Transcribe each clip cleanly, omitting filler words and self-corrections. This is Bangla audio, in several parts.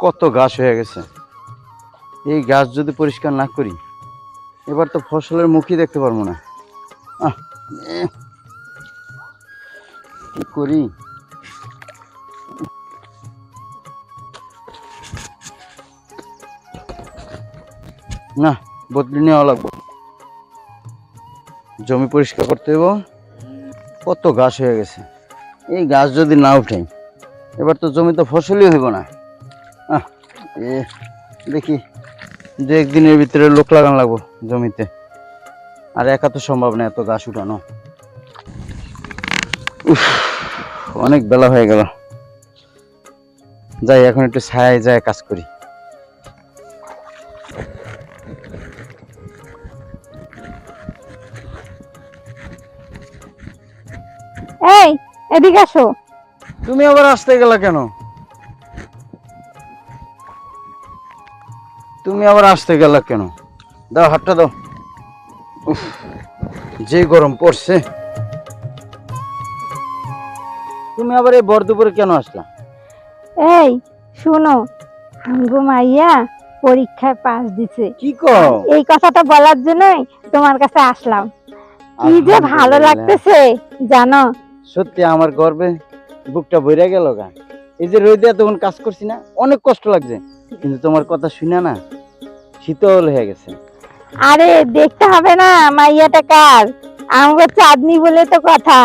কত ঘাস হয়ে গেছে। এই ঘাস যদি পরিষ্কার না করি এবার তো ফসলের মুখই দেখতে পারবো না। আহ, কি করি? না, বদলি নেওয়া লাগবে। জমি পরিষ্কার করতে হবে। কত ঘাস হয়ে গেছে, এই ঘাস যদি না উঠে এবার তো জমিতে ফসলই হইব না। দেখি দু একদিনের ভিতরে লোক লাগানো লাগবো জমিতে, আর একা তো সম্ভব না এত ঘাস উঠানো। উফ, অনেক বেলা হয়ে গেল। যাই এখন একটু ছায়ায় যায় কাজ করি। এই এদিকে আসো। তুমি আবার আসতে গেলা কেন? দাও হাতটা দাও। উফ, যে গরম পড়ছে। তুমি আবার এই ভর দুপুরে কেন আসলা? এই শুনো, আমগো মাইয়া পরীক্ষায় পাস দিছে। কি কও? এই কথাটা বলার জন্যই তোমার কাছে আসলাম। কি যে ভালো লাগতেছে জানো। সত্যি আমার গর্বে বুকটা ভরে গেল গা। এই যে রোদে এতক্ষণ কাজ করছি না, অনেক কষ্ট লাগছে, কিন্তু তোমার কথা শুনে না শীতল হয়ে গেছে। আরে দেখতে হবে না মাইয়াটা কার, আমগো চাঁদনি বলে তো কথা।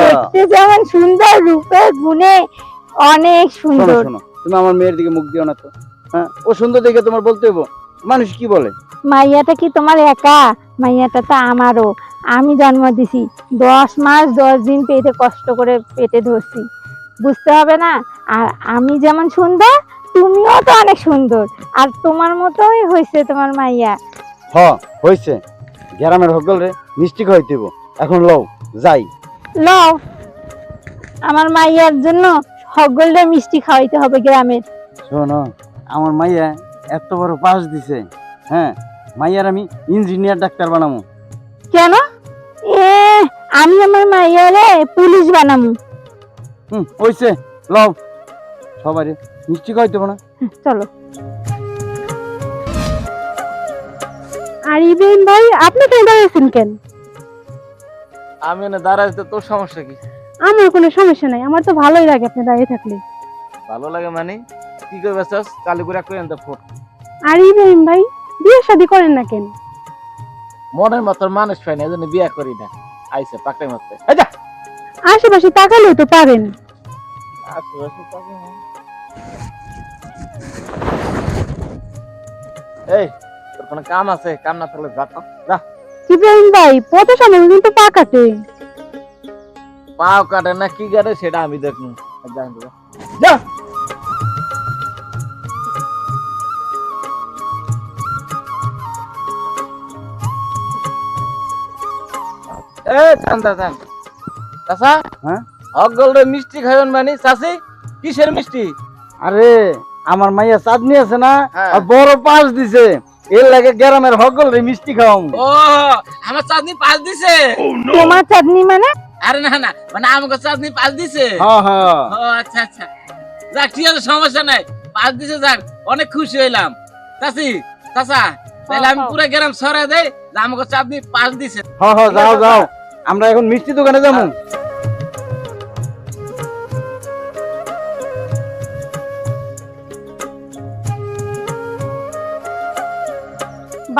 দেখতে যেমন সুন্দর, রূপে গুণে অনেক সুন্দর। শোনো, তুমি আমার মেয়ের দিকে মুখ দিও না তো। হ্যাঁ, ও সুন্দর দেখে তোমার বলতে হইব। মানুষ কি বলে? মাইয়াটা কি তোমার একা? মাইয়াটা তো আমারও। আমি জন্ম দিছি, 10 মাস 10 দিন পেটে কষ্ট করে পেটে ধরছি, বুঝতে হবে না? আর আমি যেমন সুন্দর, তুমিও তো অনেক সুন্দর, আর তোমার মতোই হয়েছে তোমার মাইয়া। হয়েছে। গ্রামের হকল রে মিষ্টি খাইতে হইব। এখন লও যাই। লও, আমার মাইয়ার জন্য সকলটা মিষ্টি খাওয়াইতে হবে গ্রামের। শোনো, আমার মাইয়া এত বড় পাস দিছে। হ্যাঁ, মাইয়ার আমি ইঞ্জিনিয়ার ডাক্তার বানাবো। কেন? আমি আমার মাইয়ারে পুলিশ বানাবো। হইছে, লও সবাই মিষ্টি খাইতে হবে না। চলো। আর ইব্রাহিম ভাই, আপনি কেন দাঁড়িয়েছেন কেন? আমি না দাঁড়াইতে তোর সমস্যা কি? আমার কোনো সমস্যা নাই, আমার তো ভালোই লাগে আপনি দাঁড়িয়ে থাকলে। ভালো লাগে মানে কি করবে চাস? কালীপুরা করে আনতে ফোট। আর ইব্রাহিম ভাই, বিয়ে শাদী করেন না কেন? মনের মতো মানুষ পাই না, এজন্য বিয়ে করি না। আইছে পাকড়ে মারতে। আশেপাশে তাকালেও তো পারেন। এই তোর কোনো কাম আছে? কাম না থাকলে যা তো, যা। ইব্রাহিম ভাই, পথে সামনে কিন্তু পা কাটে। পাও কাটে না কি কাটে সেটা আমি দেখবো। যা। মিষ্টি খাইবেন মানে চাষি? কিসের মিষ্টি? আরে আমার মাইয়া চাঁদনি আছে না, আর বড় পাস দিছে, এর লাগে গ্রামের হকল রে মিষ্টি খাওয়াম। ও, আমার চাঁদনি পাস দিছে? তোমার চাঁদনি মানে? আরে না না, মানে আমাকে চাঁদনি পাস দিছে। ও আচ্ছা আচ্ছা, যাক ঠিক আছে, সমস্যা নাই, পাস দিছে, যাক অনেক খুশি হইলাম। চাচি, চাচা, তাহলে আমি পুরো গ্রাম ছড়াই দেই যে আমাকে চাঁদনি পাস দিছে। যাও যাও, আমরা এখন মিষ্টি দোকানে যাবো।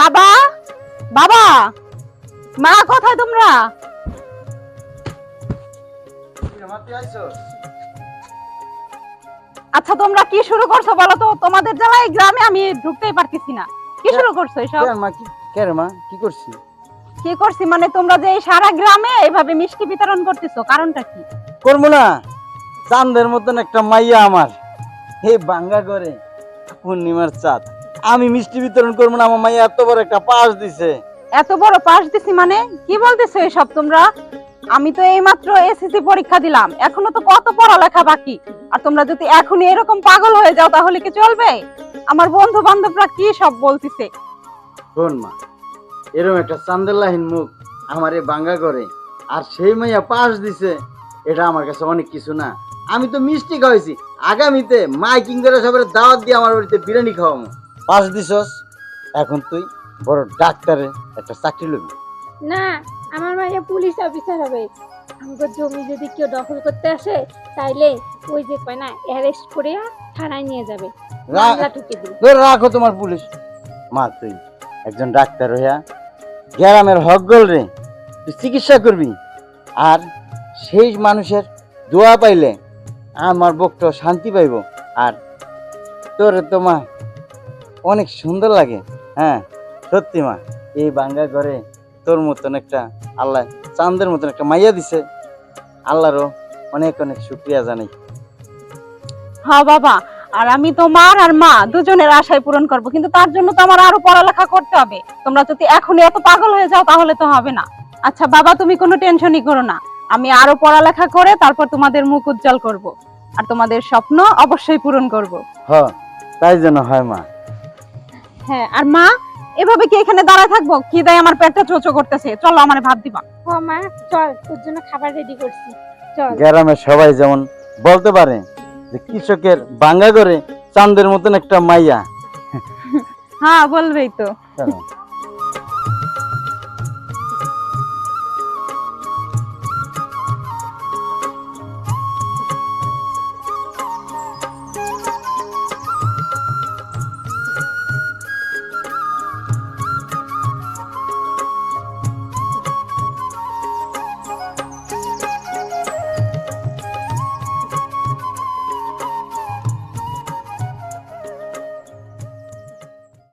বাবা, বাবা, মা কোথায় তোমরা? আচ্ছা তোমরা কি শুরু করছো বলো তো? তোমাদের জ্বালায় গ্রামে আমি ঢুকতেই পারতেছি না। কি শুরু করছো এসব? কি করছি? কি করছি মানে, তোমরা যে এই সারা গ্রামে এইভাবে মিষ্টি বিতরণ করতেছো, কারণটা কি? করবো না? চাঁদের মতন একটা মাইয়া আমার, হে বাঙ্গা করে পূর্ণিমার চাঁদ, আমি মিষ্টি বিতরণ করবো না? আমার মাইয়া এত বড় একটা পাস দিছে। এত বড় পাস দিছি মানে কি বলতেছো এসব তোমরা? আমি তো এইমাত্র এসএসসি পরীক্ষা দিলাম, এখনো তো কত পড়ালেখা বাকি। আর তোমরা যদি এখনই এরকম পাগল হয়ে যাও তাহলে কি চলবে? আমার বন্ধু বান্ধবরা কি সব বলতিছে। শোন মা, এরকম একটা চান্দেলাহীন মুখ আমারে বাঙ্গা করে, আর সেই মাইয়া পাস দিছে, এটা আমার কাছে অনেক কিছু না। আমি তো মিষ্টি খাওয়াইছি, আগামীতে মাইকিং করে সবার দাওয়াত দিয়ে আমার বাড়িতে বিরিয়ানি খাওয়াবো। পাস দিছস, এখন তুই বড় ডাক্তারে একটা চাকরি লবি। না, আমার মাইয়া পুলিশ অফিসার হবে। আমার জমি যদি কেউ দখল করতে আসে তাইলে ওই যে কয় না অ্যারেস্ট করে থানায় নিয়ে যাবে, মামলা ঠুকে দিবে। ধরে রাখো তোমার পুলিশ। মা তুই একজন ডাক্তার হইয়া গ্রামের হকগল রে তুই চিকিৎসা করবি, আর সেই মানুষের দোয়া পাইলে আমার বক্ত শান্তি পাইব। আর তোর তো মা অনেক সুন্দর লাগে। হ্যাঁ সত্যি মা, এই বাঙ্গা ঘরে তোর মতন একটা আল্লাহ চাঁদের মতন একটা মাইয়া দিছে, আল্লাহরও অনেক অনেক শুকরিয়া জানাই। হ্যাঁ বাবা, আর আমি তোমার আর মা দুজনের আশাই পূরণ করব, কিন্তু তার জন্য তো আমার আরো পড়ালেখা করতে হবে। তোমরা যদি এখনই এত পাগল হয়ে যাও তাহলে তো হবে না। আচ্ছা বাবা, তুমি কোনো টেনশনই করো না, আমি আরো পড়ালেখা করে তারপর তোমাদের মুখ উজ্জ্বল করব, আর তোমাদের স্বপ্ন অবশ্যই পূরণ করব। হ্যাঁ তাই যেন হয় মা। হ্যাঁ, আর মা এভাবে কি এখানে দাঁড়ায় থাকবো? খিদায় আমার পেটটা চোচো করতেছে, চলো আমার ভাত দিবা। ও মা চল, তোর জন্য খাবার রেডি করছি, চল। গ্রামের সবাই যেমন বলতে পারে যে কৃষকের বাঙ্গা ঘরে চাঁদের মতন একটা মাইয়া। হ্যাঁ বলবেই তো। চলো।